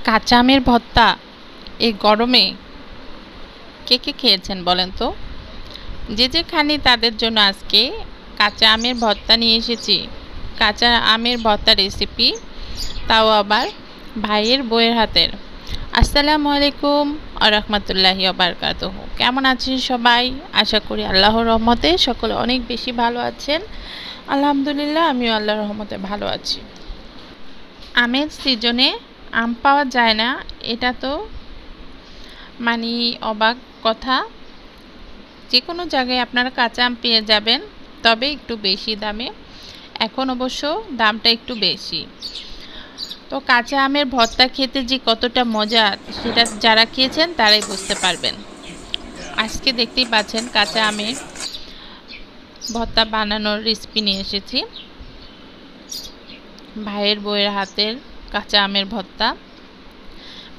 কাঁচা আমের ভর্তা এই গরমে কে কে খেয়েছেন বলেন তো? যে যে খানি তাদের জন্য আজকে কাঁচা আমের ভর্তা নিয়ে এসেছি। কাঁচা আমের ভর্তা রেসিপি, তাও আবার ভাইয়ের বউয়ের হাতের। আসসালামু আলাইকুম আ রহমতুল্লাহি বারাকাতুহু। কেমন আছেন সবাই? আশা করি আল্লাহর রহমতে সকলে অনেক বেশি ভালো আছেন। আলহামদুলিল্লাহ, আমিও আল্লাহর রহমতে ভালো আছি। আমের সিজনে আম পাওয়া যায় না, এটা তো মানে অবাক কথা। যে কোনো জায়গায় আপনারা কাঁচা আম পেয়ে যাবেন, তবে একটু বেশি দামে। এখন অবশ্য দামটা একটু বেশি। তো কাঁচা আমের ভর্তা খেতে যে কতটা মজা, সেটা যারা খেয়েছেন তারাই বুঝতে পারবেন। আজকে দেখতেই পাচ্ছেন কাঁচা আমের ভর্তা বানানোর রেসিপি নিয়ে এসেছি। ভাইয়ের বউয়ের হাতের কাঁচা আমের ভর্তা।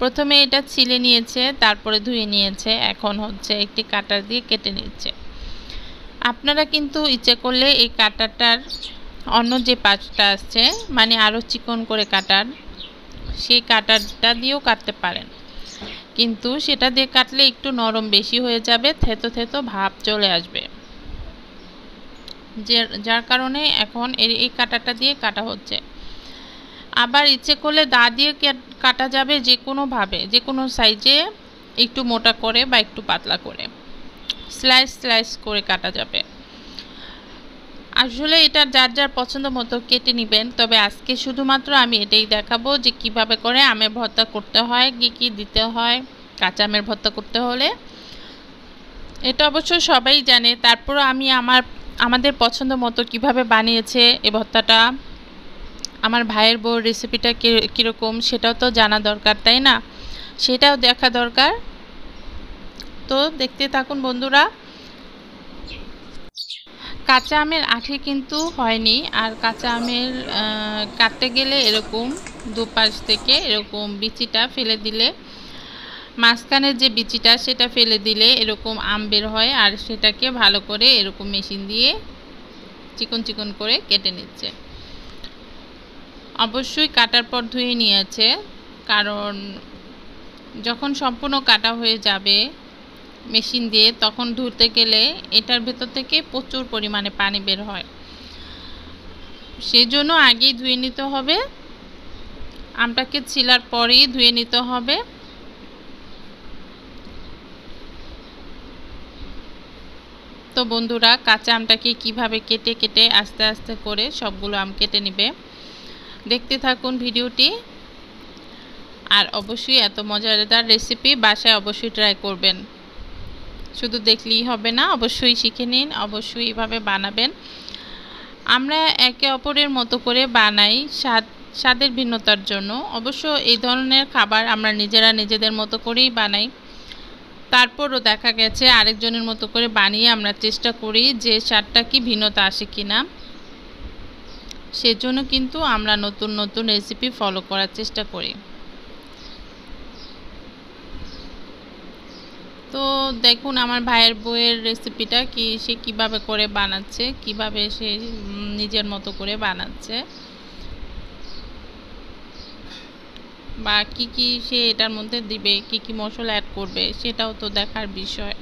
প্রথমে এটা ছিলে নিয়েছে, তারপরে ধুয়ে নিয়েছে, এখন হচ্ছে একটি কাটার দিয়ে কেটে নিচ্ছে। আপনারা কিন্তু ইচ্ছে করলে এই কাটারটার অন্য যে পাশটা আছে, মানে আরও চিকন করে কাটার, সেই কাটারটা দিয়েও কাটতে পারেন, কিন্তু সেটা দিয়ে কাটলে একটু নরম বেশি হয়ে যাবে, থেতো থেতো ভাব চলে আসবে। যার কারণে এখন এই কাটারটা দিয়ে কাটা হচ্ছে। আবার ইচ্ছে করলে দা দিয়ে কাটা যাবে, যে কোনোভাবে, যে কোনো সাইজে, একটু মোটা করে বা একটু পাতলা করে স্লাইস স্লাইস করে কাটা যাবে। আসলে এটা যার যার পছন্দ মতো কেটে নেবেন। তবে আজকে শুধুমাত্র আমি এটাই দেখাবো যে কিভাবে করে আমের ভর্তা করতে হয়, কী কী দিতে হয় কাঁচা আমের ভর্তা করতে হলে। এটা অবশ্য সবাই জানে, তারপরও আমি আমাদের পছন্দ মতো কীভাবে বানিয়েছে এই ভর্তাটা, আমার ভাইয়ের বউর রেসিপিটা কীরকম সেটাও তো জানা দরকার, তাই না? সেটাও দেখা দরকার। তো দেখতে থাকুন বন্ধুরা। কাঁচা আমের আঠি কিন্তু হয়নি, আর কাঁচা আমের কাটতে গেলে এরকম দুপাশ থেকে এরকম বিচিটা ফেলে দিলে, মাঝখানের যে বিচিটা সেটা ফেলে দিলে এরকম আম বের হয়, আর সেটাকে ভালো করে এরকম মেশিন দিয়ে চিকন চিকন করে কেটে নিচ্ছে। অবশ্যই কাটার পর ধুয়ে নিয়েছে, কারণ যখন সম্পূর্ণ কাটা হয়ে যাবে মেশিন দিয়ে, তখন ধুতে গেলে এটার ভেতর থেকে প্রচুর পরিমাণে পানি বের হয়। সেই জন্য আগেই ধুয়ে নিতে হবে, আমটাকে ছিলার পরেই ধুয়ে নিতে হবে। তো বন্ধুরা, কাঁচা আমটাকে কিভাবে কেটে কেটে আস্তে আস্তে করে সবগুলো আম কেটে নেবে, দেখতে থাকুন ভিডিওটি। আর অবশ্যই এত মজাদার রেসিপি বাসায় অবশ্যই ট্রাই করবেন। শুধু দেখলেই হবে না, অবশ্যই শিখে নিন, অবশ্যই এভাবে বানাবেন। আমরা একে অপরের মতো করে বানাই স্বাদের ভিন্নতার জন্য। অবশ্য এই ধরনের খাবার আমরা নিজেরা নিজেদের মতো করেই বানাই, তারপরও দেখা গেছে আরেকজনের মতো করে বানিয়ে আমরা চেষ্টা করি যে স্বাদটা কি ভিন্নতা আসে কিনা। সেজন্য কিন্তু আমরা নতুন নতুন রেসিপি ফলো করার চেষ্টা করি। তো দেখুন আমার ভাইয়ের বউয়ের রেসিপিটা সে কিভাবে করে বানাচ্ছে, কিভাবে সে নিজের মতো করে বানাচ্ছে, বা কি সে এটার মধ্যে দিবে, কি মশলা অ্যাড করবে, সেটাও তো দেখার বিষয়।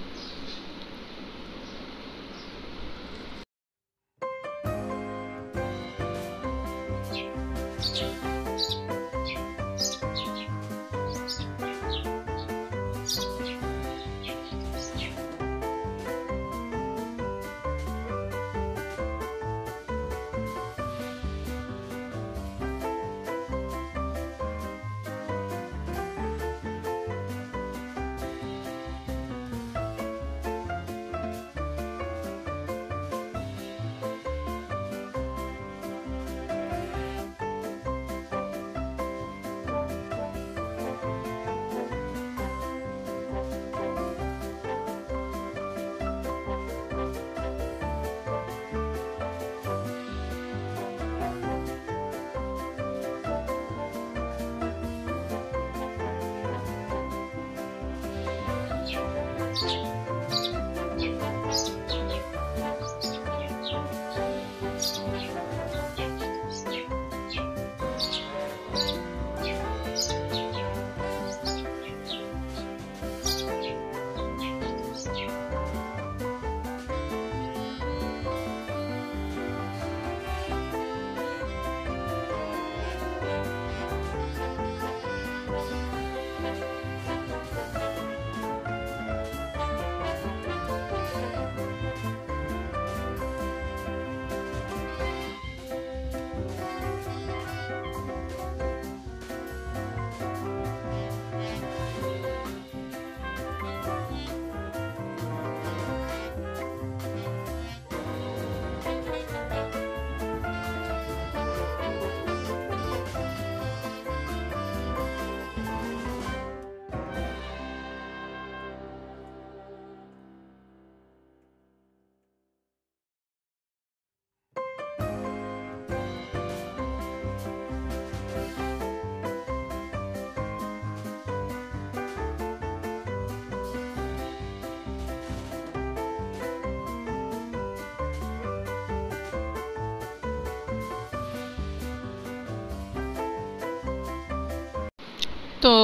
তো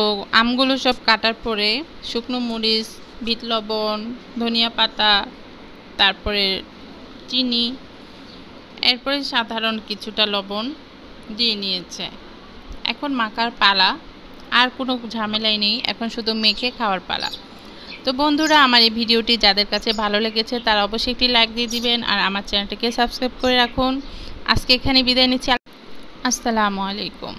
আমগুলো সব কাটার পরে শুকনো মরিচ, বিট লবণ, ধনিয়া পাতা, তারপরে চিনি, এরপরে সাধারণ কিছুটা লবণ দিয়ে নিয়েছে। এখন মাখার পালা, আর কোনো ঝামেলাই নেই, এখন শুধু মেখে খাওয়ার পালা। তো বন্ধুরা, আমার এই ভিডিওটি যাদের কাছে ভালো লেগেছে তারা অবশ্যই একটি লাইক দিয়ে দিবেন আর আমার চ্যানেলটিকে সাবস্ক্রাইব করে রাখুন। আজকে এখানে বিদায় নিচ্ছি। আসসালামু আলাইকুম।